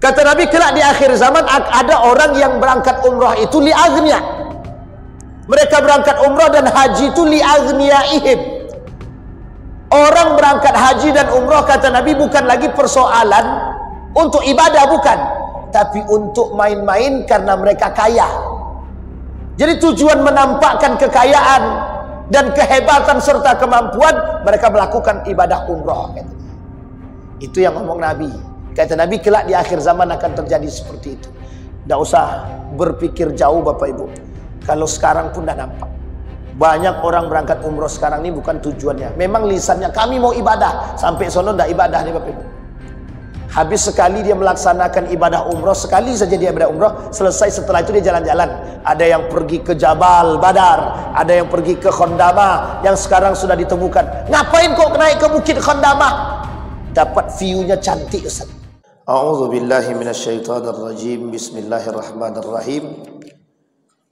Kata Nabi, kelak di akhir zaman ada orang yang berangkat umrah itu li'aghniya. Mereka berangkat umrah dan haji itu li'aghniyaihim. Orang berangkat haji dan umrah, kata Nabi, bukan lagi persoalan untuk ibadah, bukan, tapi untuk main-main karena mereka kaya. Jadi tujuan menampakkan kekayaan dan kehebatan serta kemampuan, mereka melakukan ibadah umrah. Itu yang ngomong Nabi. Kata Nabi, kelak di akhir zaman akan terjadi seperti itu. Tidak usah berpikir jauh Bapak Ibu. Kalau sekarang pun dah nampak. Banyak orang berangkat umroh sekarang ini bukan tujuannya. Memang lisannya kami mau ibadah. Sampai sono tidak ibadah nih Bapak Ibu. Habis sekali dia melaksanakan ibadah umroh, sekali saja dia ibadah umroh, selesai, setelah itu dia jalan-jalan. Ada yang pergi ke Jabal Badar, ada yang pergi ke Khondama yang sekarang sudah ditemukan. Ngapain kok naik ke Bukit Khondama? Dapat view-nya cantik, Ustaz. A'udzu billahi minasyaitonir rajim. Bismillahirrahmanirrahim.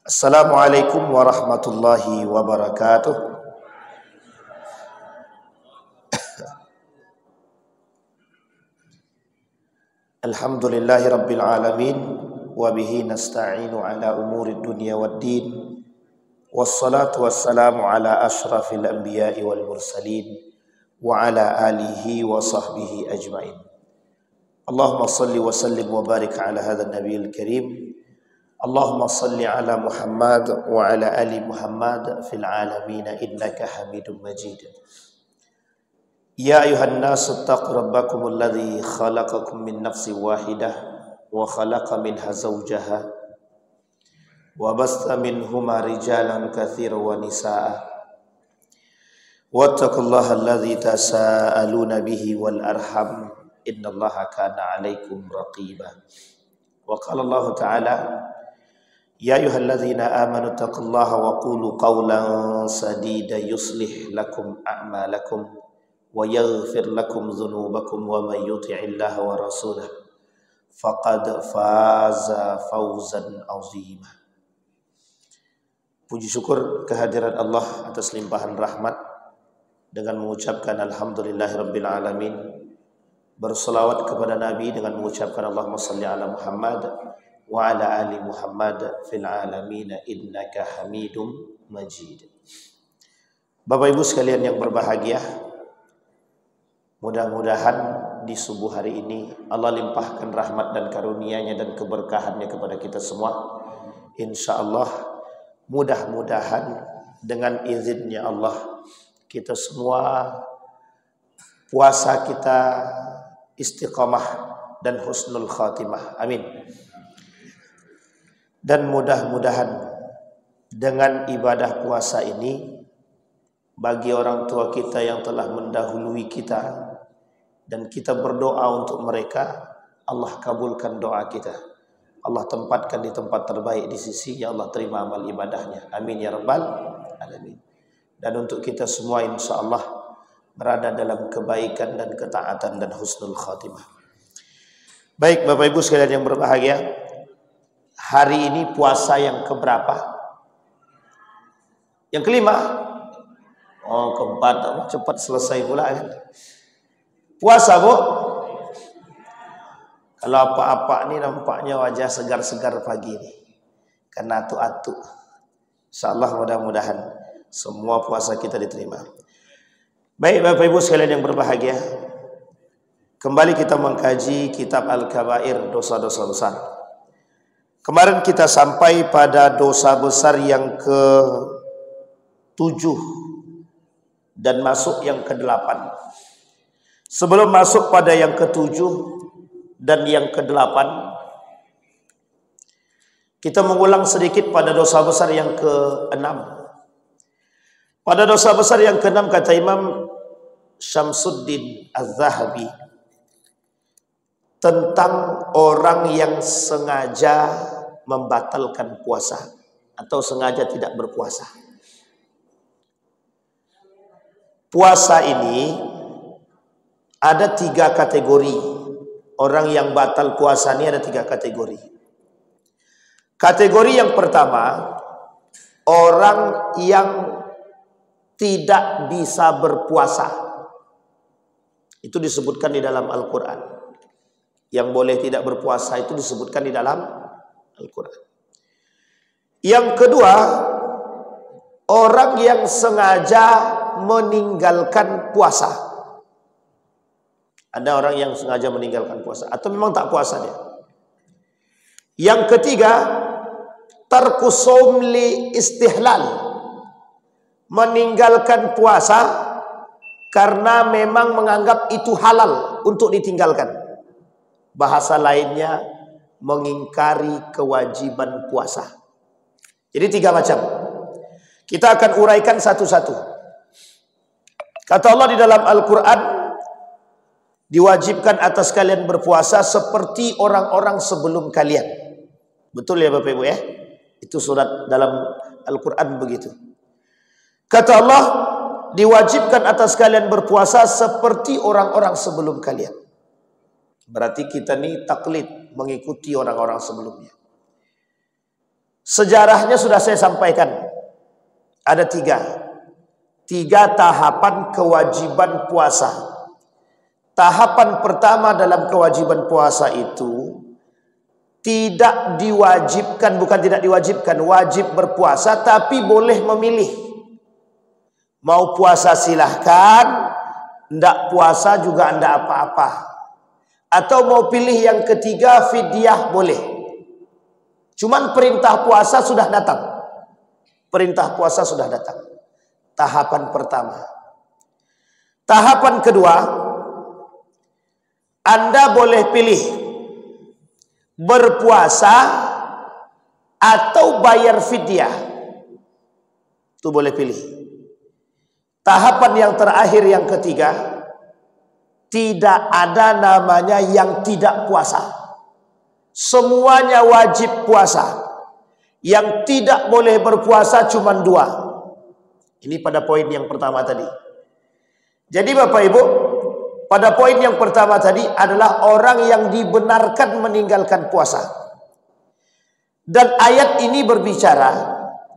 Assalamualaikum warahmatullahi wabarakatuh. Alhamdulillahi rabbil alamin wa bihi nasta'inu ala umuri dunya waddin. Wassalatu wassalamu ala asyrafil anbiya'i wal mursalin wa ala alihi wa sahbihi ajma'in. Allahumma salli wa sallim wa barik ala hadha nabiyil karim. Allahumma salli ala Muhammad wa ala ali Muhammad fil alamin innaka hamidum majid. Ya ayuhan nasu ittaqu rabbakum alladhi khalaqakum min nafsin wahidah wa khalaqa minha zawjaha wa basta minhuma rijalan katsiran wa nisaa. Wattaqullaha alladhi tasaaluna bihi wal arham innallaha kana 'alaikum raqiba. Wa qala Allah ta'ala, ya ayyuhalladzina amanu taqullaha wa qulu qawlan sadida yuslih lakum a'malakum wa yaghfir lakum dhunubakum wa may yuti'illaha wa rasulahu faqad faza fawzan 'azima. Puji syukur kehadiran Allah atas limpahan rahmat dengan mengucapkan alhamdulillahirabbil alamin. Berselawat kepada Nabi dengan mengucapkan Allahumma salli ala Muhammad wa ala ali Muhammad fil alamin innaka hamidum majid. Bapak Ibu sekalian yang berbahagia, mudah-mudahan di subuh hari ini Allah limpahkan rahmat dan karunia-Nya dan keberkahannya kepada kita semua. Insyaallah mudah-mudahan dengan izinnya Allah kita semua puasa kita istiqamah dan husnul khatimah. Amin. Dan mudah-mudahan dengan ibadah puasa ini, bagi orang tua kita yang telah mendahului kita dan kita berdoa untuk mereka, Allah kabulkan doa kita. Allah tempatkan di tempat terbaik di sisi-Nya, Allah terima amal ibadahnya. Amin ya rabbal alamin. Dan untuk kita semua insyaallah berada dalam kebaikan dan ketaatan dan husnul khatimah. Baik Bapak Ibu sekalian yang berbahagia, hari ini puasa yang keberapa? Yang kelima? Oh, keempat. Cepat selesai pula kan? Puasa Bu? Kalau apa-apa ini nampaknya wajah segar-segar pagi ini, karena atu-atu. Insyaallah mudah-mudahan semua puasa kita diterima. Baik Bapak Ibu sekalian yang berbahagia, kembali kita mengkaji kitab Al-Kabair, dosa-dosa besar. Kemarin kita sampai pada dosa besar yang ke-7 dan masuk yang ke-8. Sebelum masuk pada yang ke-7 dan yang ke-8, kita mengulang sedikit pada dosa besar yang ke-6. Pada dosa besar yang ke-6 kata Imam Syamsuddin Az-Zahabi tentang orang yang sengaja membatalkan puasa atau sengaja tidak berpuasa. Puasa ini ada 3 kategori. Orang yang batal puasa ini ada 3 kategori. Kategori yang pertama, orang yang tidak bisa berpuasa. Itu disebutkan di dalam Al-Quran. Yang boleh tidak berpuasa itu disebutkan di dalam Al-Quran. Yang kedua, orang yang sengaja meninggalkan puasa. Ada orang yang sengaja meninggalkan puasa atau memang tak puasa dia. Yang ketiga, tarku shaum li istihlal, meninggalkan puasa karena memang menganggap itu halal untuk ditinggalkan. Bahasa lainnya, mengingkari kewajiban puasa. Jadi 3 macam. Kita akan uraikan satu-satu. Kata Allah di dalam Al-Quran, diwajibkan atas kalian berpuasa seperti orang-orang sebelum kalian. Betul ya Bapak Ibu ya? Itu surat dalam Al-Quran begitu. Kata Allah, diwajibkan atas kalian berpuasa seperti orang-orang sebelum kalian. Berarti kita ini taklid, mengikuti orang-orang sebelumnya. Sejarahnya sudah saya sampaikan. Ada 3 tahapan kewajiban puasa. Tahapan pertama dalam kewajiban puasa itu tidak diwajibkan, bukan tidak diwajibkan, wajib berpuasa, tapi boleh memilih. Mau puasa silahkan, ndak puasa juga ndak apa-apa. Atau mau pilih yang ketiga, fidyah boleh. Cuman perintah puasa sudah datang. Perintah puasa sudah datang. Tahapan pertama. Tahapan kedua, Anda boleh pilih berpuasa atau bayar fidyah. Itu boleh pilih. Tahapan yang terakhir, yang ketiga, tidak ada namanya yang tidak puasa. Semuanya wajib puasa. Yang tidak boleh berpuasa cuma 2. Ini pada poin yang pertama tadi. Jadi Bapak Ibu, pada poin yang pertama tadi adalah orang yang dibenarkan meninggalkan puasa. Dan ayat ini berbicara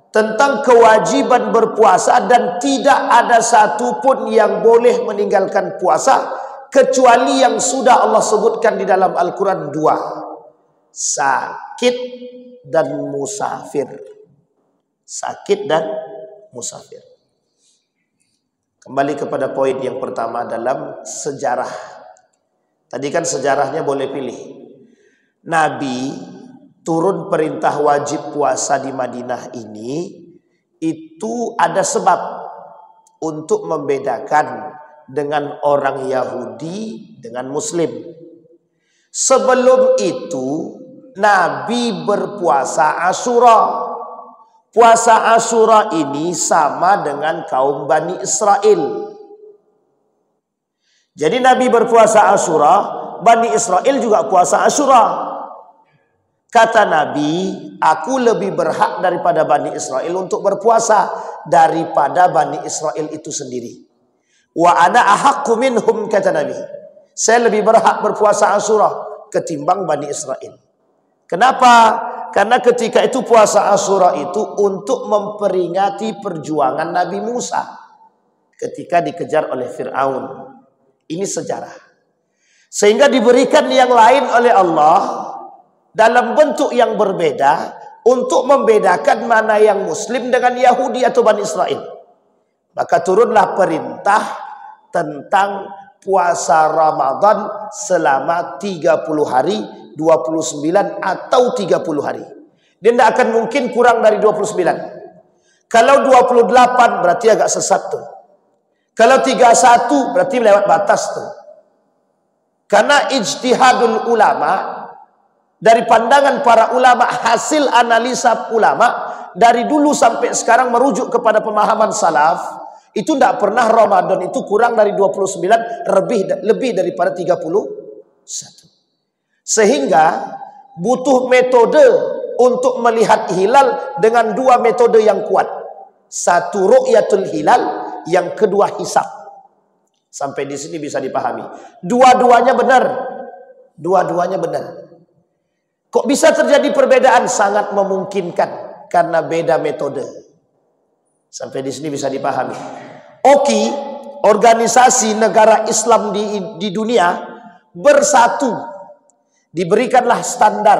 tentang kewajiban berpuasa dan tidak ada satupun yang boleh meninggalkan puasa kecuali yang sudah Allah sebutkan di dalam Al-Quran 2. Sakit dan musafir. Sakit dan musafir. Kembali kepada poin yang pertama dalam sejarah. Tadi kan sejarahnya boleh pilih. Nabi turun perintah wajib puasa di Madinah ini itu ada sebab untuk membedakan dengan orang Yahudi dengan Muslim. Sebelum itu Nabi berpuasa Asyura. Puasa Asyura ini sama dengan kaum Bani Israel. Jadi Nabi berpuasa Asyura, Bani Israel juga puasa Asyura. Kata Nabi, aku lebih berhak daripada Bani Israel untuk berpuasa daripada Bani Israel itu sendiri. Wa ana ahaqqu minhum, kata Nabi. Saya lebih berhak berpuasa Asyura ketimbang Bani Israel. Kenapa? Karena ketika itu puasa Asyura itu untuk memperingati perjuangan Nabi Musa ketika dikejar oleh Fir'aun. Ini sejarah. Sehingga diberikan yang lain oleh Allah dalam bentuk yang berbeda untuk membedakan mana yang Muslim dengan Yahudi atau Bani Israel. Maka turunlah perintah tentang puasa Ramadan selama 30 hari, 29 atau 30 hari. Dia tidak akan mungkin kurang dari 29. Kalau 28 berarti agak sesat tuh. Kalau 31 berarti melewat batas tuh. Karena ijtihadul ulama, dari pandangan para ulama, hasil analisa ulama dari dulu sampai sekarang merujuk kepada pemahaman salaf, itu tidak pernah Ramadan itu kurang dari 29, lebih daripada 31. Sehingga butuh metode untuk melihat hilal dengan 2 metode yang kuat. Satu ru'yatul hilal, yang kedua hisab. Sampai di sini bisa dipahami. Dua-duanya benar. Dua-duanya benar. Kok bisa terjadi perbedaan? Sangat memungkinkan karena beda metode. Sampai di sini bisa dipahami. OKI, organisasi negara Islam di dunia, bersatu Diberikanlah standar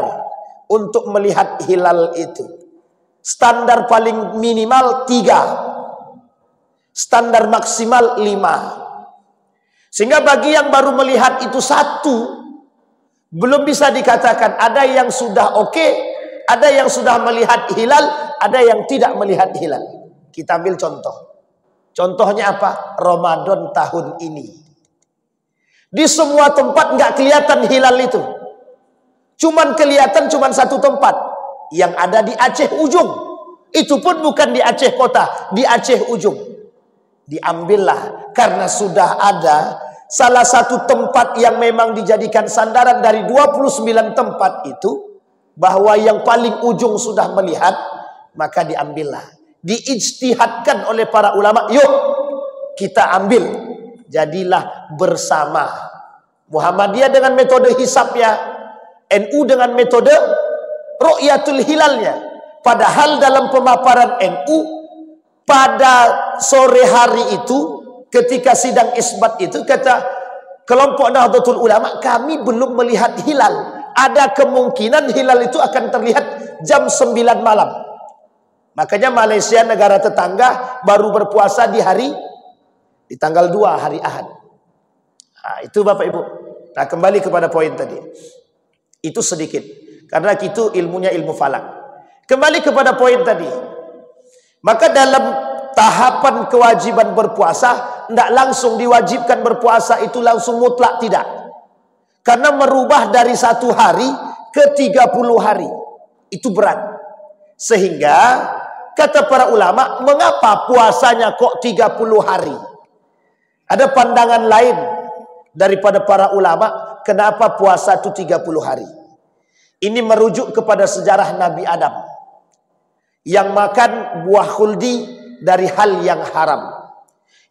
untuk melihat hilal itu. Standar paling minimal 3. Standar maksimal 5. Sehingga bagi yang baru melihat itu 1, belum bisa dikatakan. Ada yang sudah oke, ada yang sudah melihat hilal, ada yang tidak melihat hilal. Kita ambil contoh. Contohnya apa? Ramadan tahun ini. Di semua tempat nggak kelihatan hilal itu. Cuman kelihatan cuman satu tempat. Yang ada di Aceh ujung. Itu pun bukan di Aceh kota, di Aceh ujung. Diambillah karena sudah ada salah satu tempat yang memang dijadikan sandaran dari 29 tempat itu, bahwa yang paling ujung sudah melihat, maka diambillah. Diijtihadkan oleh para ulama, yuk kita ambil, jadilah bersama. Muhammadiyah dengan metode hisabnya, NU dengan metode ru'yatul hilalnya. Padahal dalam pemaparan NU pada sore hari itu, ketika sidang isbat itu, kata kelompok Nahdlatul Ulama, kami belum melihat hilal. Ada kemungkinan hilal itu akan terlihat jam 9 malam. Makanya Malaysia, negara tetangga, baru berpuasa di tanggal 2 hari Ahad. Nah, itu Bapak Ibu. Nah, kembali kepada poin tadi. Itu sedikit. Karena itu ilmunya ilmu falak. Kembali kepada poin tadi. Maka dalam tahapan kewajiban berpuasa, tidak langsung diwajibkan berpuasa itu langsung mutlak, tidak. Karena merubah dari 1 hari ke 30 hari. Itu berat. Sehingga kata para ulama, mengapa puasanya kok 30 hari? Ada pandangan lain daripada para ulama, kenapa puasa itu 30 hari. Ini merujuk kepada sejarah Nabi Adam yang makan buah khuldi dari hal yang haram,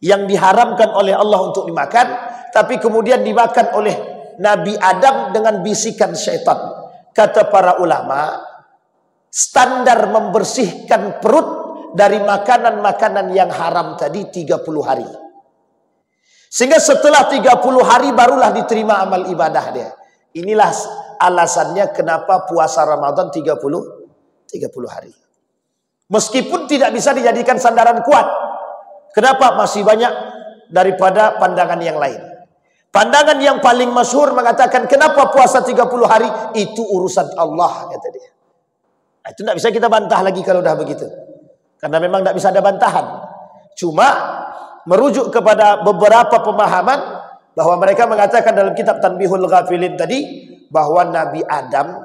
yang diharamkan oleh Allah untuk dimakan, tapi kemudian dimakan oleh Nabi Adam dengan bisikan syaitan. Kata para ulama, standar membersihkan perut dari makanan-makanan yang haram tadi 30 hari. Sehingga setelah 30 hari barulah diterima amal ibadah dia. Inilah alasannya kenapa puasa Ramadan 30 hari. Meskipun tidak bisa dijadikan sandaran kuat. Kenapa? Masih banyak daripada pandangan yang lain. Pandangan yang paling masyhur mengatakan kenapa puasa 30 hari? Itu urusan Allah, kata dia. Nah, itu tidak bisa kita bantah lagi kalau dah begitu. Karena memang tidak bisa ada bantahan. Cuma merujuk kepada beberapa pemahaman bahwa mereka mengatakan dalam kitab Tanbihul Ghafilin tadi, bahwa Nabi Adam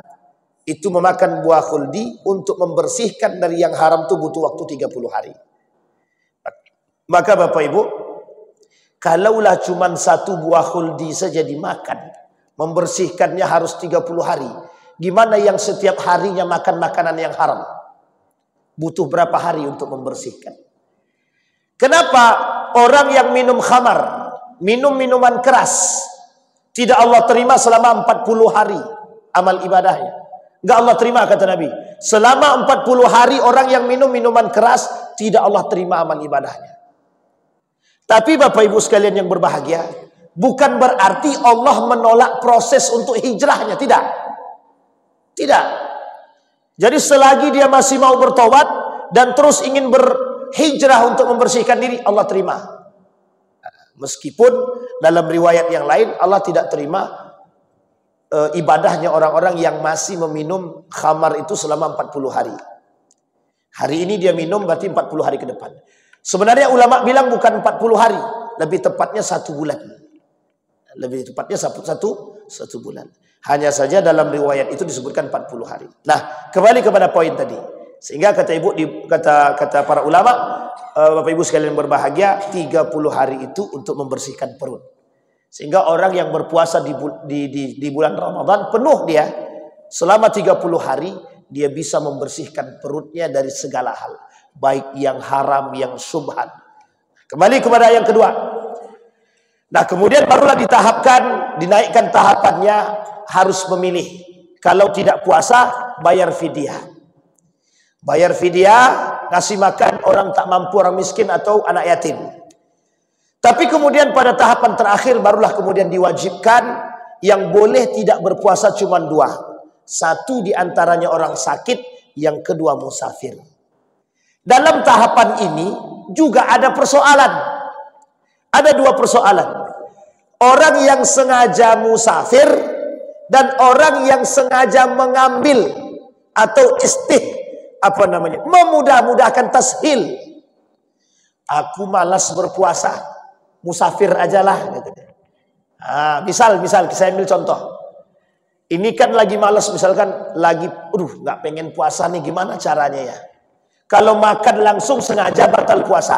itu memakan buah khuldi untuk membersihkan dari yang haram itu butuh waktu 30 hari. Maka Bapak Ibu, kalaulah cuma 1 buah khuldi saja dimakan, membersihkannya harus 30 hari. Gimana yang setiap harinya makan makanan yang haram? Butuh berapa hari untuk membersihkan? Kenapa orang yang minum khamar, minum minuman keras, tidak Allah terima selama 40 hari amal ibadahnya? Enggak Allah terima, kata Nabi. Selama 40 hari orang yang minum minuman keras, tidak Allah terima amal ibadahnya. Tapi Bapak Ibu sekalian yang berbahagia, bukan berarti Allah menolak proses untuk hijrahnya, tidak. Tidak. Jadi selagi dia masih mau bertobat dan terus ingin berhijrah untuk membersihkan diri, Allah terima. Meskipun dalam riwayat yang lain Allah tidak terima ibadahnya orang-orang yang masih meminum khamar itu selama 40 hari. Hari ini dia minum berarti 40 hari ke depan. Sebenarnya ulama bilang bukan 40 hari, lebih tepatnya 1 bulan. Lebih tepatnya satu bulan. Hanya saja dalam riwayat itu disebutkan 40 hari. Nah, kembali kepada poin tadi. Sehingga kata kata para ulama, Bapak Ibu sekalian berbahagia, 30 hari itu untuk membersihkan perut. Sehingga orang yang berpuasa di bulan Ramadan penuh dia, selama 30 hari dia bisa membersihkan perutnya dari segala hal, baik yang haram, yang syubhat. Kembali kepada yang kedua. Nah, kemudian barulah dinaikkan tahapannya, harus memilih. Kalau tidak puasa, bayar fidyah. Bayar fidyah, ngasih makan orang tak mampu, orang miskin atau anak yatim. Tapi kemudian pada tahapan terakhir barulah kemudian diwajibkan yang boleh tidak berpuasa cuma dua. Satu diantaranya orang sakit, yang kedua musafir. Dalam tahapan ini juga ada persoalan. Ada dua persoalan. Orang yang sengaja musafir dan orang yang sengaja mengambil atau memudah-mudahkan tashil. Aku malas berpuasa, musafir ajalah. Misal saya ambil contoh. Ini kan lagi malas, misalkan lagi, nggak pengen puasa nih, gimana caranya ya? Kalau makan langsung sengaja batal puasa.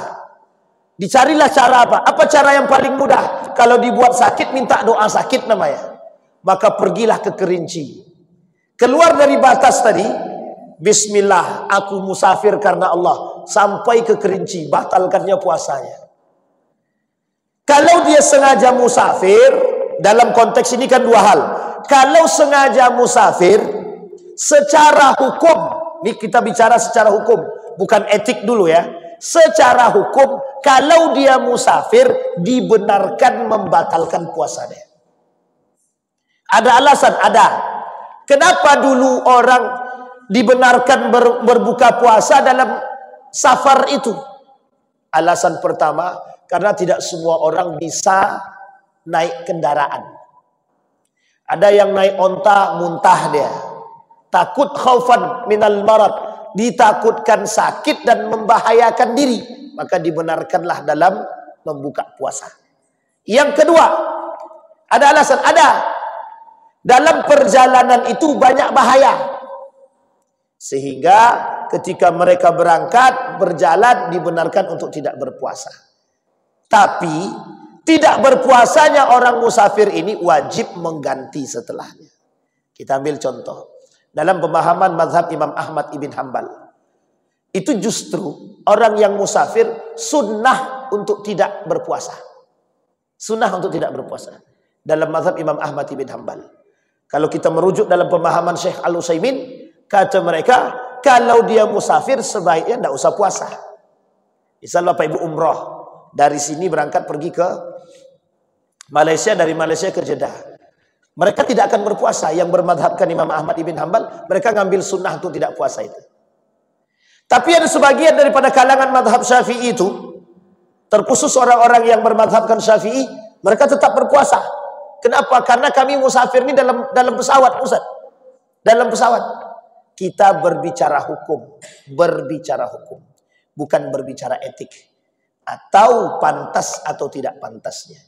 Dicarilah cara apa? Apa cara yang paling mudah? Kalau dibuat sakit, minta doa sakit namanya. Maka pergilah ke Kerinci. Keluar dari batas tadi, bismillah, aku musafir karena Allah. Sampai ke Kerinci, batalkannya puasanya. Kalau dia sengaja musafir, dalam konteks ini kan dua hal. Kalau sengaja musafir, secara hukum, ini kita bicara secara hukum, bukan etik dulu ya. Secara hukum, kalau dia musafir, dibenarkan membatalkan puasanya. Ada alasan? Ada. Kenapa dulu orang dibenarkan berbuka puasa dalam safar itu? Alasan pertama, karena tidak semua orang bisa naik kendaraan. Ada yang naik onta, muntah dia. Takut khaufan minal marad, ditakutkan sakit dan membahayakan diri, maka dibenarkanlah dalam membuka puasa. Yang kedua, ada alasan, ada. Dalam perjalanan itu banyak bahaya. Sehingga ketika mereka berangkat, berjalan, dibenarkan untuk tidak berpuasa. Tapi tidak berpuasanya orang musafir ini wajib mengganti setelahnya. Kita ambil contoh. Dalam pemahaman mazhab Imam Ahmad ibn Hanbal, itu justru orang yang musafir sunnah untuk tidak berpuasa. Sunnah untuk tidak berpuasa. Dalam mazhab Imam Ahmad ibn Hanbal. Kalau kita merujuk dalam pemahaman Syekh Al-Utsaimin, kata mereka, kalau dia musafir sebaiknya tidak usah puasa. Misal Bapak Ibu umrah, dari sini berangkat pergi ke Malaysia, dari Malaysia ke Jeddah. Mereka tidak akan berpuasa. Yang bermadhabkan Imam Ahmad ibn Hanbal, mereka ngambil sunnah untuk tidak puasa itu. Tapi ada sebagian daripada kalangan madhab Syafi'i itu, terkhusus orang-orang yang bermadhabkan Syafi'i, mereka tetap berpuasa. Kenapa? Karena kami musafir ini dalam pesawat, Ustaz. Dalam pesawat. Kita berbicara hukum. Berbicara hukum. Bukan berbicara etik. Atau pantas atau tidak pantasnya.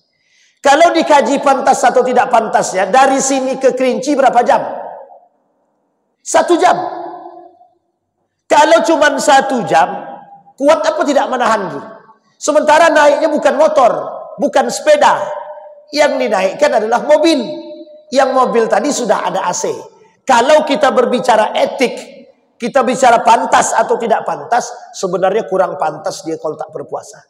Kalau dikaji pantas atau tidak pantasnya, dari sini ke Kerinci berapa jam? 1 jam. Kalau cuma 1 jam, kuat apa tidak menahan diri? Sementara naiknya bukan motor, bukan sepeda. Yang dinaikkan adalah mobil. Yang mobil tadi sudah ada AC. Kalau kita berbicara etik, kita bicara pantas atau tidak pantas, sebenarnya kurang pantas dia kalau tak berpuasa.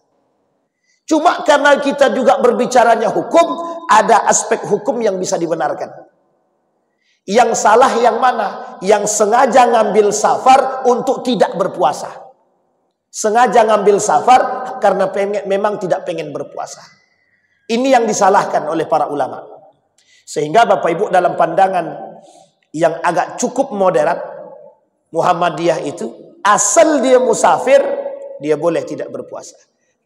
Cuma karena kita juga berbicaranya hukum, ada aspek hukum yang bisa dibenarkan. Yang salah yang mana? Yang sengaja ngambil safar untuk tidak berpuasa. Sengaja ngambil safar karena memang tidak pengen berpuasa. Ini yang disalahkan oleh para ulama. Sehingga Bapak Ibu dalam pandangan yang agak cukup moderat, Muhammadiyah itu, asal dia musafir, dia boleh tidak berpuasa.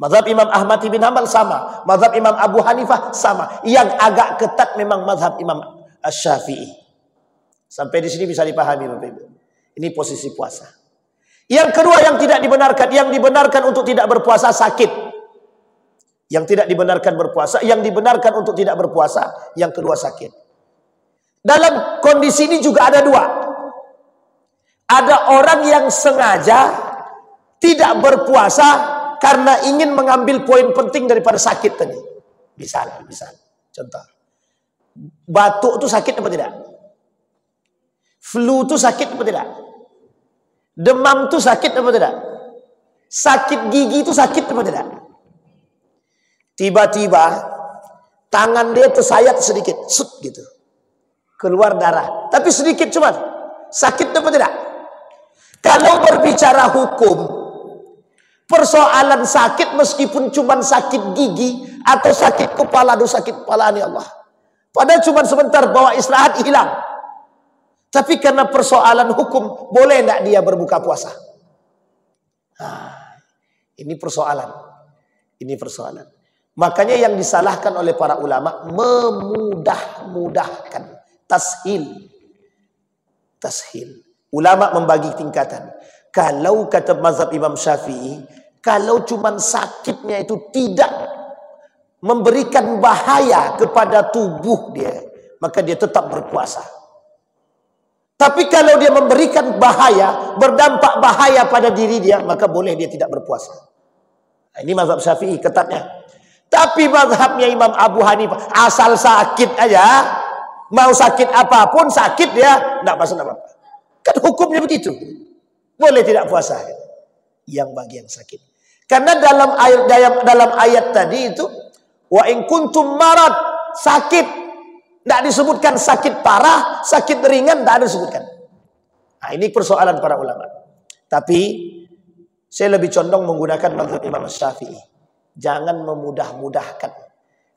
Mazhab Imam Ahmad ibn Hanbal sama. Mazhab Imam Abu Hanifah sama. Yang agak ketat memang mazhab Imam Asy-Syafi'i. Sampai di sini bisa dipahami Bapak Ibu. Ini posisi puasa. Yang kedua yang tidak dibenarkan. Yang dibenarkan untuk tidak berpuasa sakit. Yang tidak dibenarkan berpuasa. Yang dibenarkan untuk tidak berpuasa. Yang kedua sakit. Dalam kondisi ini juga ada dua. Ada orang yang sengaja tidak berpuasa karena ingin mengambil poin penting daripada sakit tadi. Misal. Contoh. Batuk itu sakit apa tidak? Flu itu sakit apa tidak? Demam itu sakit apa tidak? Sakit gigi itu sakit apa tidak? Tiba-tiba tangan dia tersayat sedikit. Sut gitu. Keluar darah. Tapi sedikit cuman. Sakit apa tidak? Kalau berbicara hukum, persoalan sakit meskipun cuma sakit gigi atau sakit kepala, sakit kepala ini Allah. Padahal cuma sebentar, bawa istirahat hilang. Tapi karena persoalan hukum, boleh tidak dia berbuka puasa? Ini persoalan. Ini persoalan. Makanya yang disalahkan oleh para ulama, memudah-mudahkan. Tashil. Ulama membagi tingkatan. Kalau kata mazhab Imam Syafi'i, kalau cuma sakitnya itu tidak memberikan bahaya kepada tubuh dia, maka dia tetap berpuasa. Tapi kalau dia memberikan bahaya, berdampak bahaya pada diri dia, maka boleh dia tidak berpuasa. Nah, ini mazhab Syafi'i ketatnya. Tapi mazhabnya Imam Abu Hanifah, asal sakit aja, mau sakit apapun sakit dia, tidak apa-apa. Kan hukumnya begitu. Boleh tidak puasa yang bagi yang sakit. Karena dalam ayat tadi itu, wa in kuntum marad, sakit. Tidak disebutkan sakit parah, sakit ringan, tidak ada disebutkan. Nah, ini persoalan para ulama. Tapi saya lebih condong menggunakan mazhab Imam Syafi'i. Jangan memudah-mudahkan.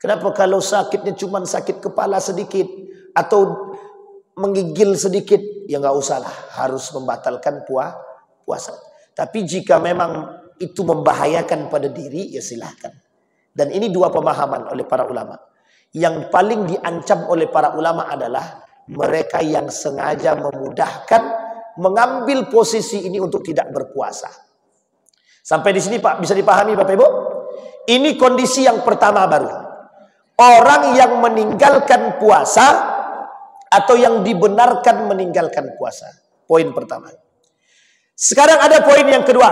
Kenapa? Kalau sakitnya cuma sakit kepala sedikit atau menggigil sedikit, ya nggak usah lah, harus membatalkan puasa. Tapi jika memang itu membahayakan pada diri, ya silahkan. Dan ini dua pemahaman oleh para ulama. Yang paling diancam oleh para ulama adalah mereka yang sengaja memudahkan, mengambil posisi ini untuk tidak berpuasa. Sampai di sini Pak, bisa dipahami Bapak Ibu? Ini kondisi yang pertama baru. Orang yang meninggalkan puasa atau yang dibenarkan meninggalkan puasa. Poin pertama. Sekarang ada poin yang kedua.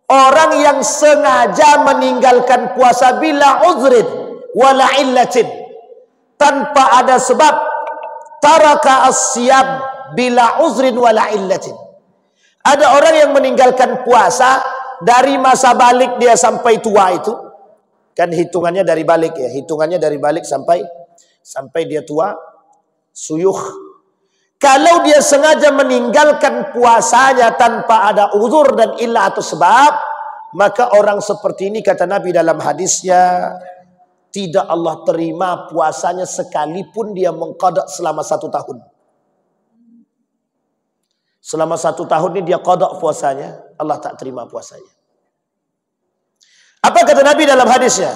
Orang yang sengaja meninggalkan puasa bila uzrin wala illatin, tanpa ada sebab, taraka as-siyam bila uzrin wala illatin. Ada orang yang meninggalkan puasa dari masa balik dia sampai tua itu, kan hitungannya dari balik ya, hitungannya dari balik sampai dia tua, suyuh. Kalau dia sengaja meninggalkan puasanya tanpa ada uzur dan illah atau sebab, maka orang seperti ini kata Nabi dalam hadisnya, tidak Allah terima puasanya sekalipun dia mengqada selama 1 tahun. Selama 1 tahun ini dia qada puasanya, Allah tak terima puasanya. Apa kata Nabi dalam hadisnya?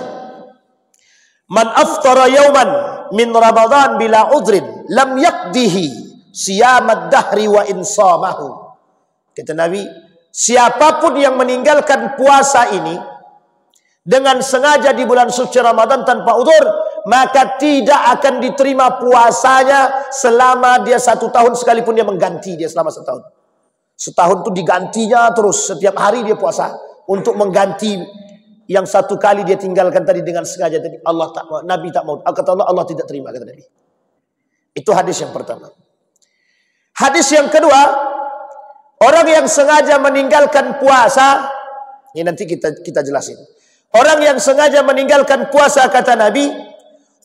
Man aftara yawman min Ramadan bila udrin lam yaqdihi siyamad dahri wa insamahu. Kata Nabi, siapapun yang meninggalkan puasa ini dengan sengaja di bulan suci Ramadan tanpa udzur, maka tidak akan diterima puasanya selama dia 1 tahun, sekalipun dia mengganti dia selama 1 tahun. Setahun itu digantinya terus, setiap hari dia puasa untuk mengganti yang 1 kali dia tinggalkan tadi dengan sengaja tadi. Nabi tak mau. Kata Allah tidak terima, kata Nabi. Itu hadis yang pertama. Hadis yang kedua, orang yang sengaja meninggalkan puasa, ini nanti kita jelasin. Orang yang sengaja meninggalkan puasa, kata Nabi,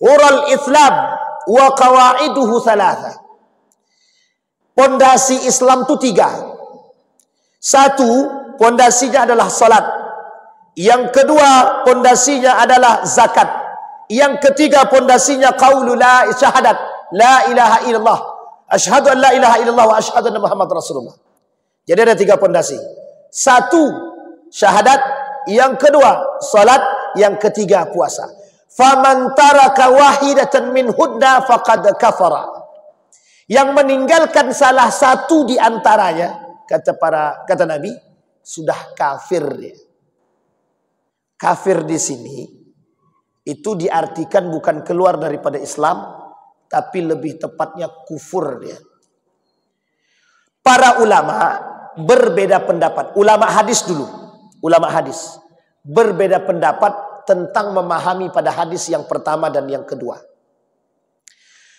ural Islam wa qawaiduhu thalatha. Pondasi Islam itu 3. 1, pondasinya adalah salat. Yang kedua, pondasinya adalah zakat. Yang ketiga, pondasinya qaulu la syahadat, la ilaha illallah, asyhadu an la ilaha illallah wa asyhadu anna Muhammad Rasulullah. Jadi ada 3 pondasi. 1, syahadat. Yang kedua, salat. Yang ketiga, puasa. Faman taraka wahidatan min hudna faqad kafara. Yang meninggalkan salah satu di antaranya, kata Nabi, sudah kafir dia. Kafir di sini itu diartikan bukan keluar daripada Islam, tapi lebih tepatnya kufur dia. Para ulama berbeda pendapat. Ulama hadis dulu. Ulama hadis berbeda pendapat tentang memahami pada hadis yang pertama dan yang kedua.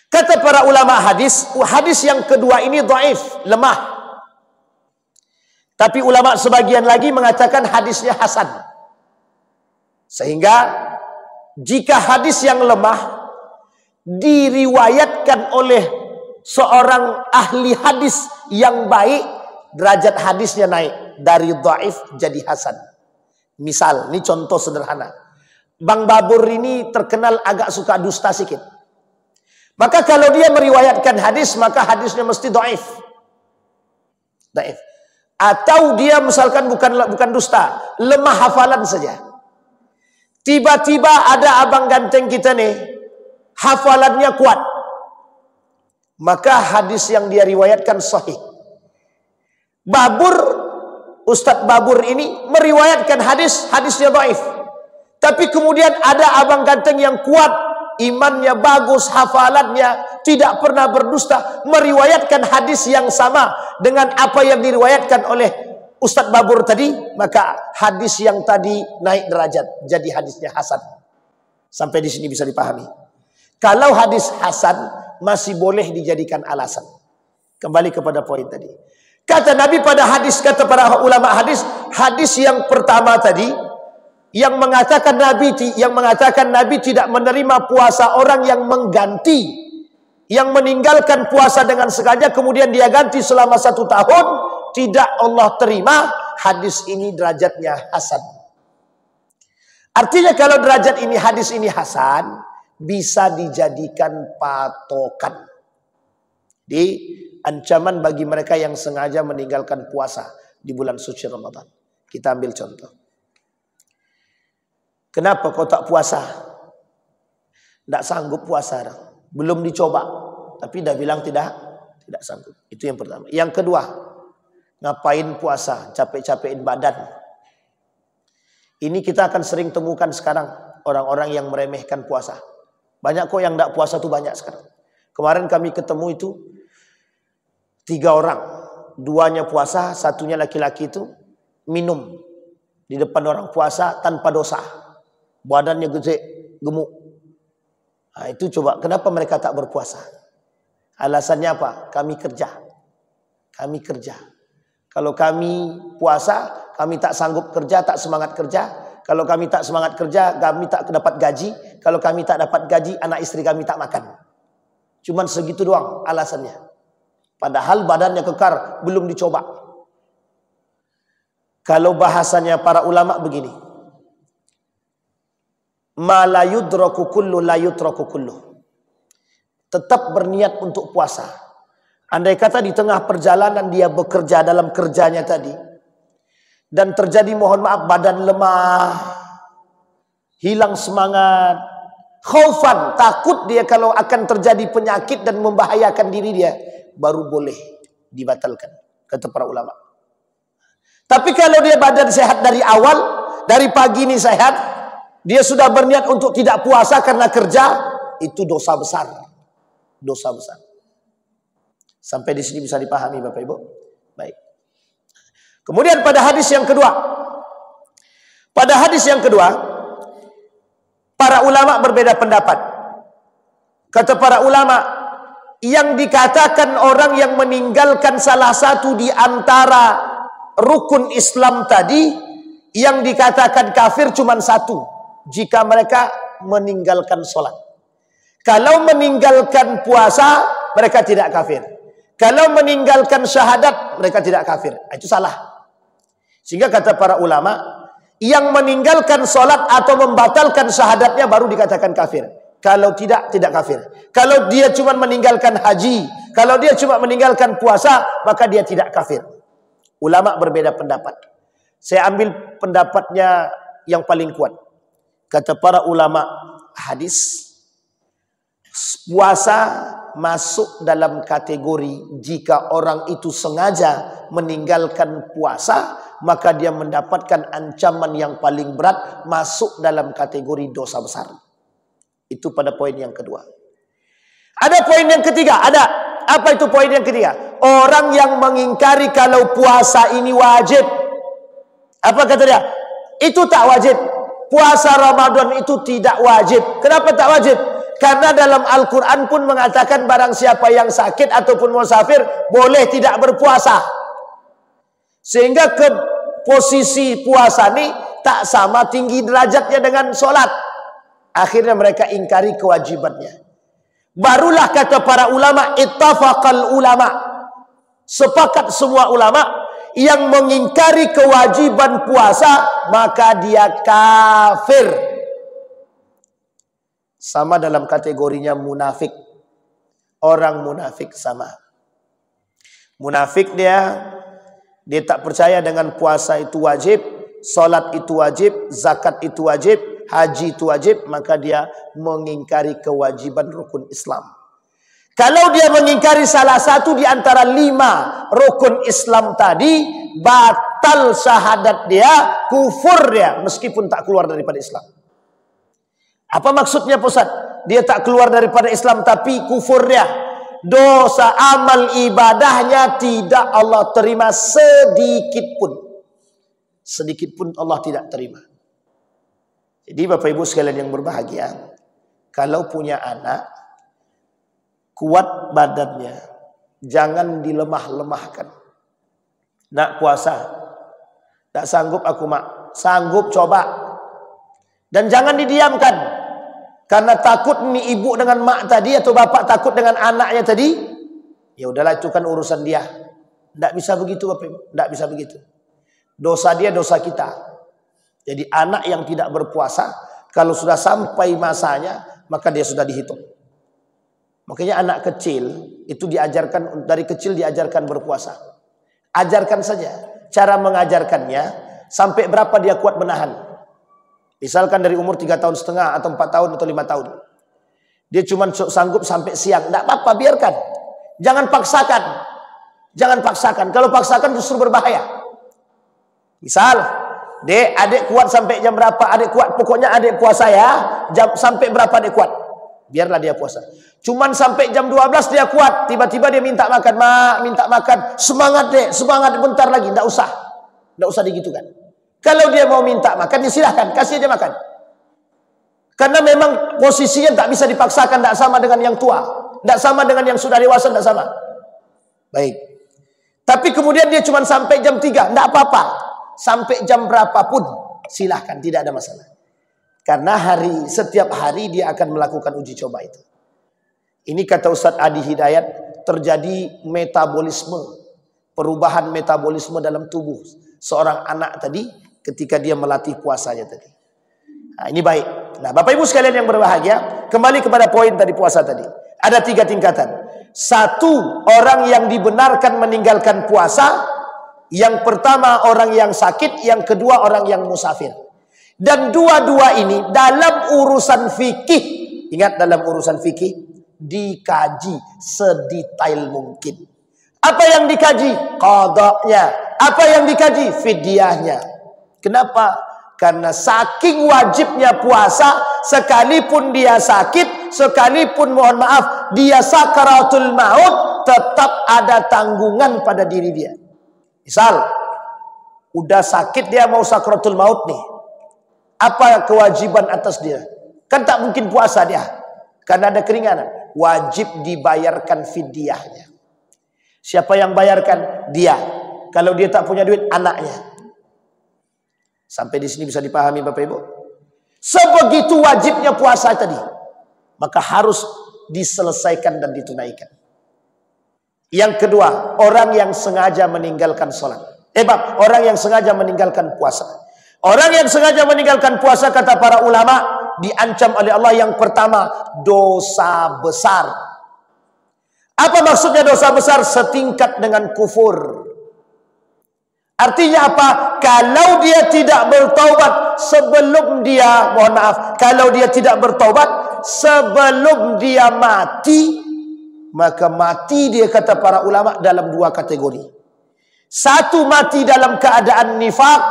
Kata para ulama hadis yang kedua ini dhaif, lemah. Tapi ulama sebagian lagi mengatakan hadisnya hasan. Sehingga jika hadis yang lemah diriwayatkan oleh seorang ahli hadis yang baik, derajat hadisnya naik dari dhaif jadi hasan. Misal, ini contoh sederhana. Bang Babur ini terkenal agak suka dusta sikit. Maka kalau dia meriwayatkan hadis, maka hadisnya mesti dhaif. Dhaif. Atau dia misalkan bukan dusta, lemah hafalan saja. Tiba-tiba ada abang ganteng kita nih, hafalannya kuat. Maka hadis yang dia riwayatkan sahih. Ustadz Babur ini meriwayatkan hadisnya dhaif. Tapi kemudian ada abang ganteng yang kuat, imannya bagus, hafalannya tidak pernah berdusta, meriwayatkan hadis yang sama dengan apa yang diriwayatkan oleh Ustadz Babur tadi, maka hadis yang tadi naik derajat, jadi hadisnya hasan. Sampai di sini bisa dipahami. Kalau hadis hasan masih boleh dijadikan alasan. Kembali kepada poin tadi. Kata Nabi pada hadis, kata para ulama hadis yang pertama tadi, yang mengatakan Nabi tidak menerima puasa orang yang mengganti, yang meninggalkan puasa dengan sengaja kemudian dia ganti selama 1 tahun, tidak Allah terima. Hadis ini derajatnya hasan. Artinya kalau derajat ini, hadis ini hasan, bisa dijadikan patokan di ancaman bagi mereka yang sengaja meninggalkan puasa di bulan suci Ramadan. Kita ambil contoh. Kenapa kau tak puasa? Tidak sanggup puasa. Belum dicoba, tapi dah bilang tidak sanggup. Itu yang pertama. Yang kedua, ngapain puasa? Capek-capekin badan. Ini kita akan sering temukan sekarang orang-orang yang meremehkan puasa. Banyak kok yang tidak puasa tuh, banyak sekarang. Kemarin kami ketemu itu 3 orang, 2-nya puasa, 1-nya laki-laki itu minum di depan orang puasa tanpa dosa. Badannya gede, gemuk. Nah, itu coba, kenapa mereka tak berpuasa? Alasannya apa? Kami kerja. Kalau kami puasa, kami tak sanggup kerja, tak semangat kerja. Kalau kami tak semangat kerja, kami tak dapat gaji. Kalau kami tak dapat gaji, anak istri kami tak makan. Cuman segitu doang alasannya. Padahal badannya kekar, belum dicoba. Kalau bahasanya para ulama begini. Ma la yudraku kullu la yutraku kullu. Tetap berniat untuk puasa. Andai kata di tengah perjalanan dia bekerja dalam kerjanya tadi, dan terjadi, mohon maaf, badan lemah, hilang semangat, khaufan, takut dia kalau akan terjadi penyakit dan membahayakan diri dia, baru boleh dibatalkan, kata para ulama. Tapi kalau dia badan sehat dari awal, dari pagi ini sehat, dia sudah berniat untuk tidak puasa karena kerja, itu dosa besar. Dosa besar. Sampai di sini bisa dipahami Bapak Ibu? Baik. Kemudian pada hadis yang kedua. Para ulama berbeda pendapat. Kata para ulama, yang dikatakan orang yang meninggalkan salah satu di antara rukun Islam tadi, yang dikatakan kafir cuma satu. Jika mereka meninggalkan sholat. Kalau meninggalkan puasa, mereka tidak kafir. Kalau meninggalkan syahadat, mereka tidak kafir. Itu salah. Sehingga kata para ulama, yang meninggalkan sholat atau membatalkan syahadatnya baru dikatakan kafir. Kalau tidak, tidak kafir. Kalau dia cuma meninggalkan haji, kalau dia cuma meninggalkan puasa, maka dia tidak kafir. Ulama berbeda pendapat. Saya ambil pendapatnya yang paling kuat. Kata para ulama hadis, puasa masuk dalam kategori jika orang itu sengaja meninggalkan puasa, maka dia mendapatkan ancaman yang paling berat, masuk dalam kategori dosa besar. Itu pada poin yang kedua. Ada poin yang ketiga, ada. Apa itu poin yang ketiga? Orang yang mengingkari kalau puasa ini wajib. Apa kata dia? Itu tak wajib. Puasa Ramadan itu tidak wajib. Kenapa tak wajib? Karena dalam Al-Quran pun mengatakan barang siapa yang sakit ataupun musafir boleh tidak berpuasa. Sehingga ke posisi puasa ini tak sama tinggi derajatnya dengan sholat. Akhirnya mereka ingkari kewajibannya. Barulah kata para ulama, ittafaqal ulama. Sepakat semua ulama yang mengingkari kewajiban puasa, maka dia kafir. Sama dalam kategorinya munafik. orang munafik sama. Munafik dia tak percaya dengan puasa itu wajib, salat itu wajib, zakat itu wajib, haji itu wajib, maka dia mengingkari kewajiban rukun Islam. Kalau dia mengingkari salah satu di antara 5 rukun Islam tadi, batal syahadat dia, kufur dia, meskipun tak keluar daripada Islam. Apa maksudnya Ustaz? Dia tak keluar daripada Islam tapi kufur dia. Dosa amal ibadahnya tidak Allah terima sedikit pun. Sedikit pun Allah tidak terima. Jadi Bapak Ibu sekalian yang berbahagia, kalau punya anak, kuat badannya, jangan dilemah-lemahkan. Nak puasa, tak sanggup aku mak, sanggup coba. Dan jangan didiamkan. Karena takut nih ibu dengan mak tadi atau bapak takut dengan anaknya tadi, ya udahlah itu kan urusan dia. Tidak bisa begitu Bapak Ibu, tidak bisa begitu. Dosa dia dosa kita. Jadi anak yang tidak berpuasa, kalau sudah sampai masanya, maka dia sudah dihitung. Makanya anak kecil itu diajarkan, dari kecil diajarkan berpuasa. Ajarkan saja. Cara mengajarkannya, sampai berapa dia kuat menahan. Misalkan dari umur 3,5 tahun atau 4 tahun atau 5 tahun. Dia cuma sanggup sampai siang. Tidak apa-apa, biarkan. Jangan paksakan. Jangan paksakan. Kalau paksakan justru berbahaya. Misal, dek, adik kuat sampai jam berapa? Adik kuat, pokoknya adik puasa ya. Sampai berapa adik kuat? Biarlah dia puasa. Cuman sampai jam 12 dia kuat. Tiba-tiba dia minta makan. Mak, minta makan. Semangat dek, semangat bentar lagi. Tidak usah. Tidak usah digitukan. Kalau dia mau minta makan, ya silahkan, kasih aja makan. Karena memang posisinya tak bisa dipaksakan, tak sama dengan yang tua, tak sama dengan yang sudah dewasa, tak sama. Baik. Tapi kemudian dia cuma sampai jam 3, tak apa-apa. Sampai jam berapapun, silahkan, tidak ada masalah. Karena setiap hari dia akan melakukan uji coba itu. Ini kata Ustadz Adi Hidayat, terjadi metabolisme, perubahan metabolisme dalam tubuh seorang anak tadi, ketika dia melatih puasanya tadi. Nah, ini baik. Nah, Bapak Ibu sekalian yang berbahagia, kembali kepada poin tadi puasa tadi. Ada 3 tingkatan. 1, orang yang dibenarkan meninggalkan puasa. Yang pertama orang yang sakit, yang kedua orang yang musafir. Dan dua-dua ini dalam urusan fikih, ingat dalam urusan fikih, dikaji sedetail mungkin. Apa yang dikaji? Qadanya. Apa yang dikaji? Fidyahnya. Kenapa? Karena saking wajibnya puasa, sekalipun dia sakit, sekalipun mohon maaf, dia sakaratul maut, tetap ada tanggungan pada diri dia. Misal, udah sakit dia mau sakaratul maut nih. Apa kewajiban atas dia? Kan tak mungkin puasa dia. Karena ada keringanan. Wajib dibayarkan fidyahnya. Siapa yang bayarkan? Dia. Kalau dia tak punya duit, anaknya. Sampai di sini bisa dipahami Bapak Ibu. Sebegitu wajibnya puasa tadi, maka harus diselesaikan dan ditunaikan. Yang kedua, orang yang sengaja meninggalkan sholat. Orang yang sengaja meninggalkan puasa. Orang yang sengaja meninggalkan puasa, kata para ulama, diancam oleh Allah yang pertama, dosa besar. Apa maksudnya dosa besar? Setingkat dengan kufur. Artinya apa? Kalau dia tidak bertaubat sebelum dia, mohon maaf, kalau dia tidak bertaubat sebelum dia mati, maka mati dia, kata para ulama, dalam 2 kategori. 1, mati dalam keadaan nifaq,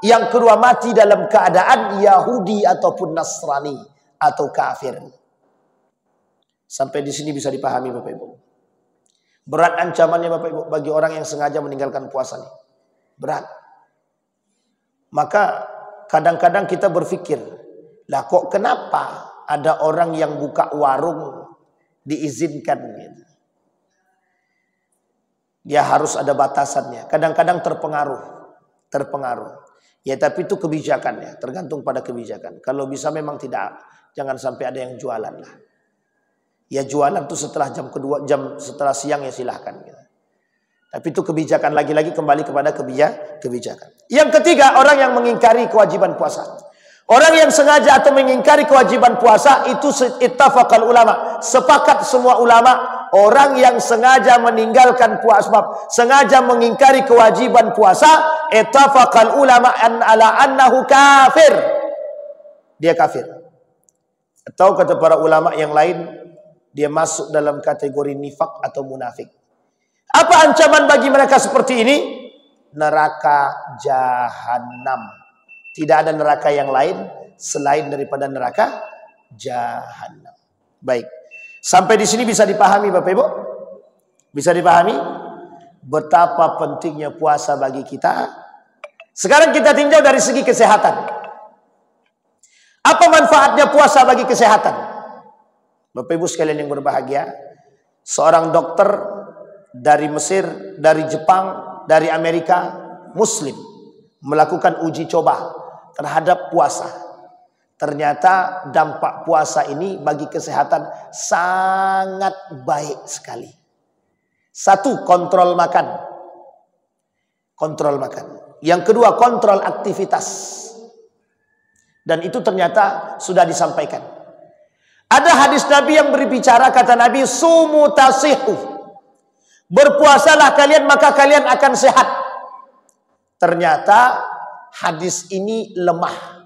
yang kedua mati dalam keadaan Yahudi ataupun Nasrani atau kafir. Sampai di sini bisa dipahami Bapak Ibu. Berat ancamannya Bapak Ibu bagi orang yang sengaja meninggalkan puasa nih. Berat. Maka kadang-kadang kita berpikir, lah kok kenapa ada orang yang buka warung diizinkan gitu. Dia harus ada batasannya. Kadang-kadang terpengaruh. Ya tapi itu kebijakan ya, tergantung pada kebijakan. Kalau bisa memang tidak, jangan sampai ada yang jualan lah. Ya jualan tuh setelah jam kedua, setelah siang ya silahkan gitu. Tapi itu kebijakan, lagi-lagi kembali kepada kebijakan. Yang ketiga, orang yang mengingkari kewajiban puasa. Orang yang sengaja atau mengingkari kewajiban puasa itu ittafaqal ulama. Sepakat semua ulama orang yang sengaja meninggalkan puasa, sengaja mengingkari kewajiban puasa, ittafaqal ulama ala annahu kafir. Dia kafir. Atau kata para ulama yang lain, dia masuk dalam kategori nifak atau munafik. Apa ancaman bagi mereka seperti ini? Neraka jahanam. Tidak ada neraka yang lain selain daripada neraka jahanam. Baik. Sampai di sini bisa dipahami Bapak Ibu? Bisa dipahami betapa pentingnya puasa bagi kita. Sekarang kita tinjau dari segi kesehatan. Apa manfaatnya puasa bagi kesehatan? Bapak Ibu sekalian yang berbahagia, seorang dokter dari Mesir, dari Jepang, dari Amerika, Muslim, melakukan uji coba terhadap puasa. Ternyata dampak puasa ini bagi kesehatan sangat baik sekali. Satu, kontrol makan. Kontrol makan. Yang kedua, kontrol aktivitas. Dan itu ternyata sudah disampaikan. Ada hadis Nabi yang berbicara, kata Nabi, sumu tasihu. Berpuasalah kalian maka kalian akan sehat. Ternyata hadis ini lemah.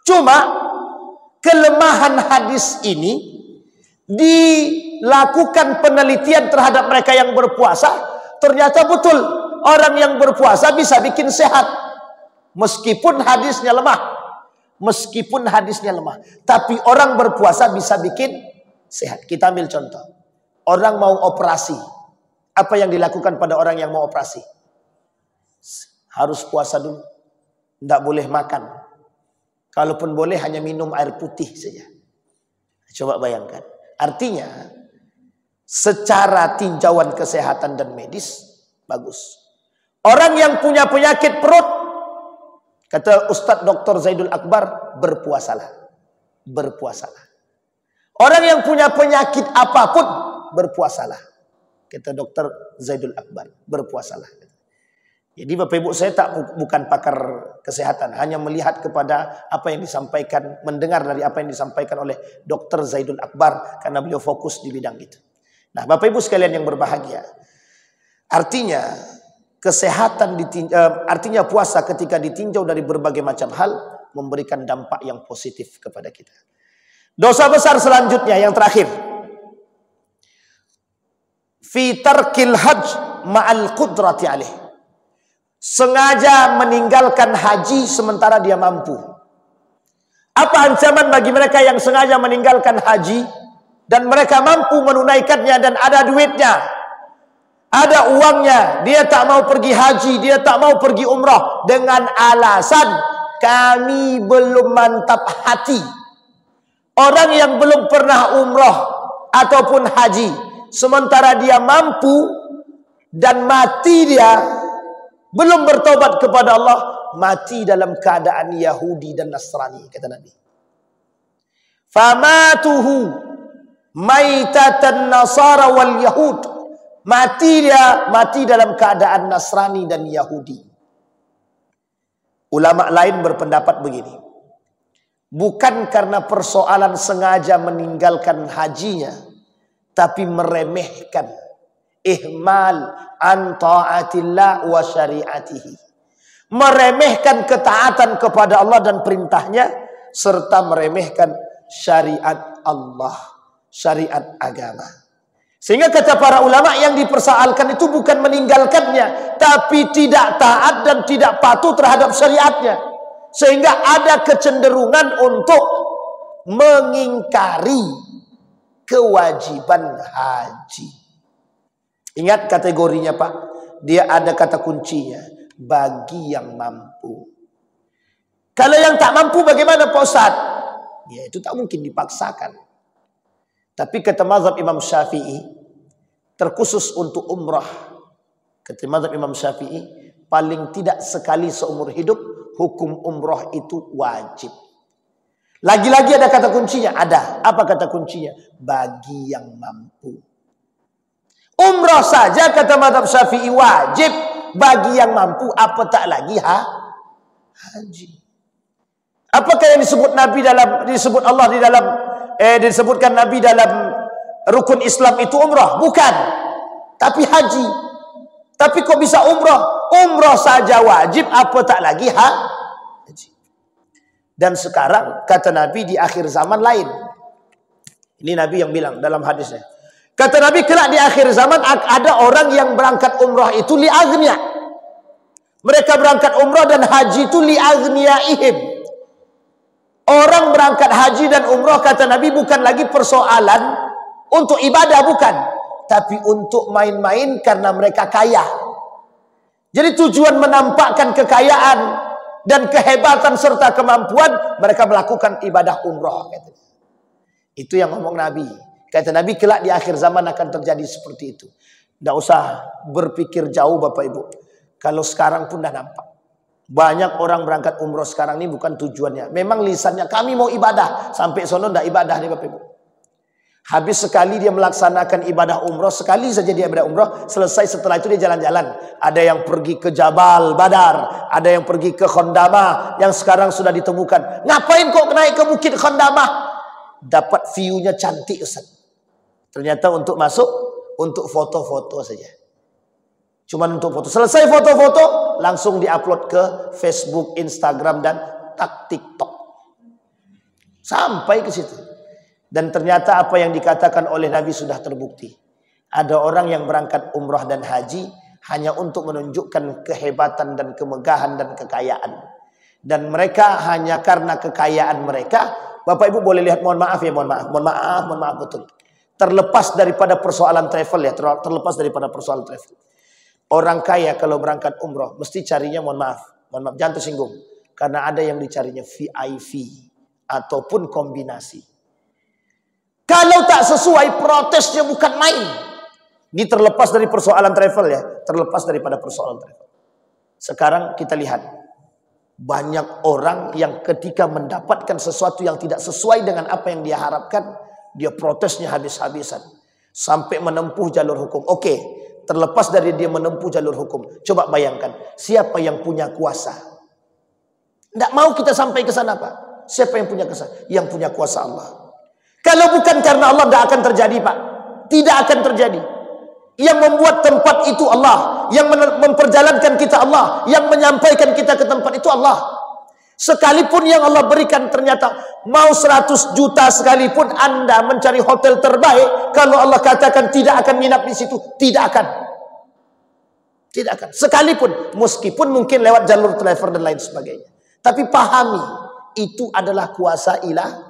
Cuma kelemahan hadis ini dilakukan penelitian terhadap mereka yang berpuasa. Ternyata betul orang yang berpuasa bisa bikin sehat. Meskipun hadisnya lemah. Meskipun hadisnya lemah. Tapi orang berpuasa bisa bikin sehat. Kita ambil contoh. Orang mau operasi. Apa yang dilakukan pada orang yang mau operasi? Harus puasa dulu. Tidak boleh makan. Kalaupun boleh hanya minum air putih saja. Coba bayangkan. Artinya secara tinjauan kesehatan dan medis bagus. Orang yang punya penyakit perut, kata Ustadz Dr. Zaidul Akbar, berpuasalah. Berpuasalah. Orang yang punya penyakit apapun, berpuasalah. Kata Dr. Zaidul Akbar, berpuasalah. Jadi Bapak Ibu, saya bukan pakar kesehatan, hanya melihat kepada apa yang disampaikan, mendengar dari apa yang disampaikan oleh Dr. Zaidul Akbar, karena beliau fokus di bidang itu. Nah, Bapak Ibu sekalian yang berbahagia, artinya kesehatan, artinya puasa ketika ditinjau dari berbagai macam hal, memberikan dampak yang positif kepada kita. Dosa besar selanjutnya yang terakhir, fi tarkil hajj ma'al qudrati alaih. Sengaja meninggalkan haji sementara dia mampu. Apa ancaman bagi mereka yang sengaja meninggalkan haji dan mereka mampu menunaikannya dan ada duitnya, ada uangnya, dia tak mau pergi haji, dia tak mau pergi umrah dengan alasan kami belum mantap hati. Orang yang belum pernah umrah ataupun haji sementara dia mampu dan mati dia belum bertobat kepada Allah, mati dalam keadaan Yahudi dan Nasrani, kata Nabi. Famatuhu maitatan nasara wal yahud. Mati dia, mati dalam keadaan Nasrani dan Yahudi. Ulama lain berpendapat begini. Bukan karena persoalan sengaja meninggalkan hajinya, tapi meremehkan, ihmal an ta'atillah wa syariatihi. Meremehkan ketaatan kepada Allah dan perintahnya, serta meremehkan syariat Allah, syariat agama. Sehingga kata para ulama, yang dipersoalkan itu bukan meninggalkannya, tapi tidak taat dan tidak patuh terhadap syariatnya. Sehingga ada kecenderungan untuk mengingkari kewajiban haji. Ingat kategorinya Pak, dia ada kata kuncinya, bagi yang mampu. Kalau yang tak mampu bagaimana Pak Ustadz? Ya itu tak mungkin dipaksakan. Tapi kata mazhab Imam Syafi'i, terkhusus untuk umrah, kata mazhab Imam Syafi'i, paling tidak sekali seumur hidup, hukum umrah itu wajib. Lagi-lagi ada kata kuncinya, ada. Apa kata kuncinya? Bagi yang mampu. Umrah saja kata mazhab Syafi'i wajib bagi yang mampu, apa tak lagi haji. Apakah yang disebut Nabi dalam, disebut Allah di dalam disebutkan Nabi dalam rukun Islam itu umrah? Bukan. Tapi haji. Tapi kok bisa umrah? Umrah saja wajib, apa tak lagi haji. Dan sekarang kata Nabi di akhir zaman lain. Ini Nabi yang bilang dalam hadisnya. Kata Nabi, kelak di akhir zaman ada orang yang berangkat umrah itu li'aghniya. Mereka berangkat umrah dan haji itu li'aghniyaihim. Orang berangkat haji dan umrah, kata Nabi, bukan lagi persoalan untuk ibadah, bukan. Tapi untuk main-main karena mereka kaya. Jadi tujuan menampakkan kekayaan dan kehebatan serta kemampuan, mereka melakukan ibadah umrah. Itu yang ngomong Nabi. Kata Nabi, kelak di akhir zaman akan terjadi seperti itu. Tidak usah berpikir jauh Bapak Ibu. Kalau sekarang pun dah nampak. Banyak orang berangkat umroh sekarang ini bukan tujuannya. Memang lisannya, kami mau ibadah. Sampai sono tidak ibadah nih Bapak Ibu. Habis sekali dia melaksanakan ibadah umroh, sekali saja dia ibadah umroh, selesai setelah itu dia jalan-jalan. Ada yang pergi ke Jabal Badar, ada yang pergi ke Khondamah, yang sekarang sudah ditemukan. Ngapain kok naik ke Bukit Khondamah? Dapat view-nya cantik Ustaz. Ternyata untuk masuk, untuk foto-foto saja. Cuman untuk foto. Selesai foto-foto, langsung diupload ke Facebook, Instagram, dan TikTok. Sampai ke situ. Dan ternyata apa yang dikatakan oleh Nabi sudah terbukti. Ada orang yang berangkat umrah dan haji hanya untuk menunjukkan kehebatan dan kemegahan dan kekayaan. Dan mereka hanya karena kekayaan mereka, Bapak Ibu boleh lihat, mohon maaf ya, mohon maaf betul. Terlepas daripada persoalan travel ya, terlepas daripada persoalan travel. Orang kaya kalau berangkat umroh mesti carinya, mohon maaf, jangan tersinggung. Karena ada yang dicarinya VIP ataupun kombinasi. Kalau tak sesuai, protesnya bukan main. Ini terlepas dari persoalan travel ya, terlepas daripada persoalan travel. Sekarang kita lihat, banyak orang yang ketika mendapatkan sesuatu yang tidak sesuai dengan apa yang dia harapkan, dia protesnya habis-habisan. Sampai menempuh jalur hukum. Oke, terlepas dari dia menempuh jalur hukum, coba bayangkan, siapa yang punya kuasa? Tidak mau kita sampai ke sana Pak. Siapa yang punya kuasa? Yang punya kuasa Allah. Kalau bukan karena Allah, tidak akan terjadi Pak. Tidak akan terjadi. Yang membuat tempat itu Allah. Yang memperjalankan kita Allah. Yang menyampaikan kita ke tempat itu Allah. Sekalipun yang Allah berikan ternyata mau 100 juta sekalipun Anda mencari hotel terbaik, kalau Allah katakan tidak akan nginap di situ, tidak akan. Tidak akan. Sekalipun, meskipun mungkin lewat jalur travel dan lain sebagainya. Tapi pahami, itu adalah kuasa ilah.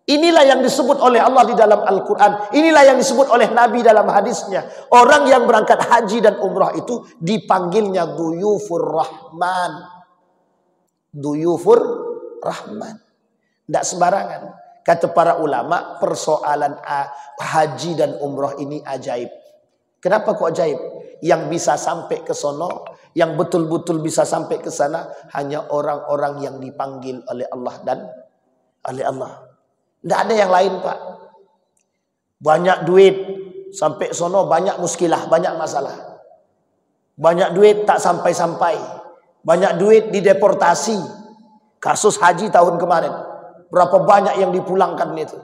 Inilah yang disebut oleh Allah di dalam Al-Quran. Inilah yang disebut oleh Nabi dalam hadisnya. Orang yang berangkat haji dan umrah itu dipanggilnya Duyufur Rahman. Duyufur Rahman. Tidak sembarangan. Kata para ulama, persoalan haji dan umrah ini ajaib. Kenapa kok ajaib? Yang bisa sampai ke sono, yang betul-betul bisa sampai ke sana, hanya orang-orang yang dipanggil oleh Allah dan oleh Allah. Tidak ada yang lain Pak. Banyak duit, sampai sono banyak muskilah, banyak masalah. Banyak duit tak sampai-sampai. Banyak duit dideportasi. Kasus haji tahun kemarin. Berapa banyak yang dipulangkan itu.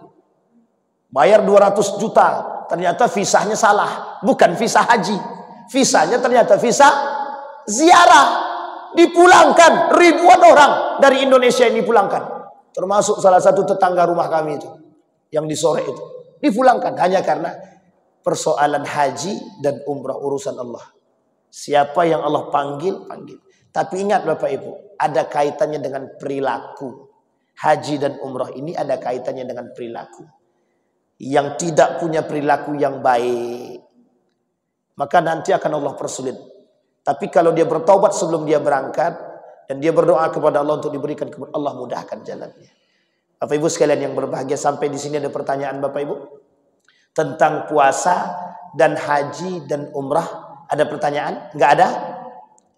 Bayar 200 juta. Ternyata visanya salah. Bukan visa haji. Visanya ternyata visa ziarah. Dipulangkan. Ribuan orang dari Indonesia yang dipulangkan. Termasuk salah satu tetangga rumah kami itu. Yang di sore itu. Dipulangkan. Hanya karena persoalan haji dan umrah urusan Allah. Siapa yang Allah panggil, panggil. Tapi ingat Bapak Ibu. Ada kaitannya dengan perilaku. Haji dan umrah ini ada kaitannya dengan perilaku. Yang tidak punya perilaku yang baik, maka nanti akan Allah persulit. Tapi kalau dia bertaubat sebelum dia berangkat dan dia berdoa kepada Allah untuk diberikan kemudahan, Allah mudahkan jalannya. Bapak Ibu sekalian yang berbahagia, sampai di sini ada pertanyaan Bapak Ibu tentang puasa dan haji dan umrah. Ada pertanyaan? Enggak ada?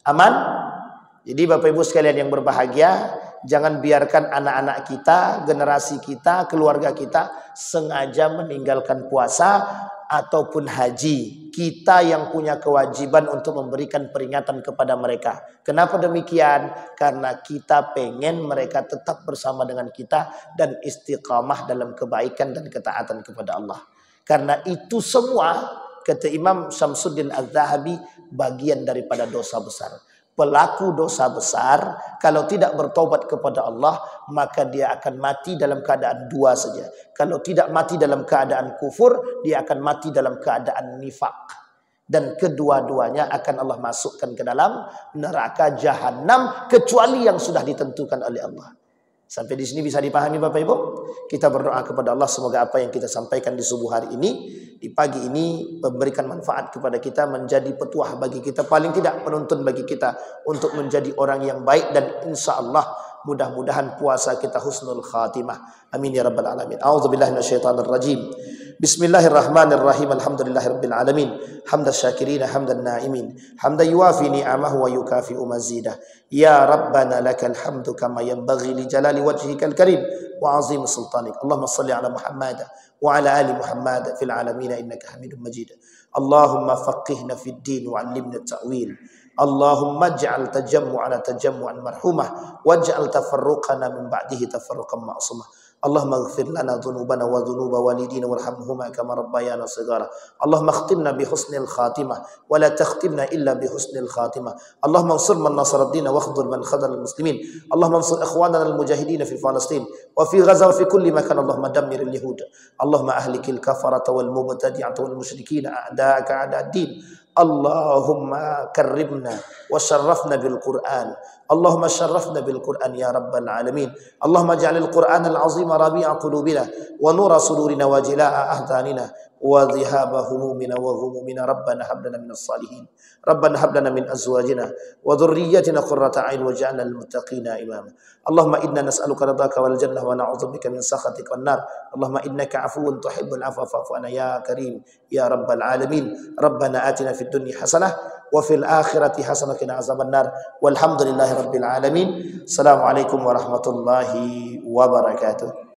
Aman? Jadi Bapak Ibu sekalian yang berbahagia, jangan biarkan anak-anak kita, generasi kita, keluarga kita sengaja meninggalkan puasa ataupun haji. Kita yang punya kewajiban untuk memberikan peringatan kepada mereka. Kenapa demikian? Karena kita pengen mereka tetap bersama dengan kita dan istiqamah dalam kebaikan dan ketaatan kepada Allah. Karena itu semua, kata Imam Syamsuddin Az-Zahabi, bagian daripada dosa besar. Pelaku dosa besar kalau tidak bertobat kepada Allah, maka dia akan mati dalam keadaan dua saja. Kalau tidak mati dalam keadaan kufur, dia akan mati dalam keadaan nifak. Dan kedua-duanya akan Allah masukkan ke dalam neraka jahanam, kecuali yang sudah ditentukan oleh Allah. Sampai di sini bisa dipahami Bapak Ibu? Kita berdoa kepada Allah semoga apa yang kita sampaikan di subuh hari ini, di pagi ini, memberikan manfaat kepada kita, menjadi petuah bagi kita, paling tidak penuntun bagi kita untuk menjadi orang yang baik, dan insya Allah mudah-mudahan puasa kita husnul khatimah. Amin ya rabbal alamin. A'udzubillahi minasyaitonir rajim. Bismillahirrahmanirrahim. Alhamdulillahirabbil alamin. Hamdan syakirin, hamdan naimin, hamdan yuwafi ni'amahu wa yukafi'u mazidah. Ya rabbana lakal hamdu kama yanbaghi li jalali wajhikal karim wa 'azim sultanik. Allahumma shalli ala Muhammad wa ala ali Muhammad fil alamin innaka Hamidum Majid. Allahumma faqihna fid din wa 'allimna at-ta'wil. Allahumma ij'al tajammu'ana tajammu'an marhumah waj'al tafarruqana min ba'dihi tafarruqan ma'sumah. Allahumma ighfir lana dhunubana wa dhunuba walidina warhamhuma kama rabbayana shighara. Allahumma khtimna bi husnil khatimah wa la takhtimna illa bi husnil khatimah. Allahumma ansur man nasara ad-din wa khudhur man khadhala al-muslimin. Allahumma ansur ikhwanana al-mujahidin fi Palestin wa fi Gaza wa fi kulli makan. Allahumma dammir al-yahud. Allahumma ahlikil kafarata wal mubtadi'ata wal musyrikin a'da'aka a'da ad-din. Allahumma karrimna wa syarrafna bil Qur'an. Allahumma syarrafna bil Qur'an ya rabbal alamin. Allahumma ja'alil Qur'an al-azim rabi'a qulubina wa nura sudurina wa jilaa ahdanina wa dhihaba humumina wa ghumumina. Rabbana hab lana minas salihin. Rabbana hab lana min azwajina wa dhurriyyatina qurrata a'yun waj'alna lil muttaqina imama. Allahumma inna nas'aluka ridhaka wal jannah wa na'udzubika min sakhatika wan nar. Allahumma innaka 'afuwun tuhibbul 'afwa fa'fu anna ya karim ya rabbal alamin. Rabbana atina fid dunya hasanah wa fil akhirati hasanah wa qina azabannar. Walhamdulillahi rabbil alamin. Assalamualaikum warahmatullahi wabarakatuh.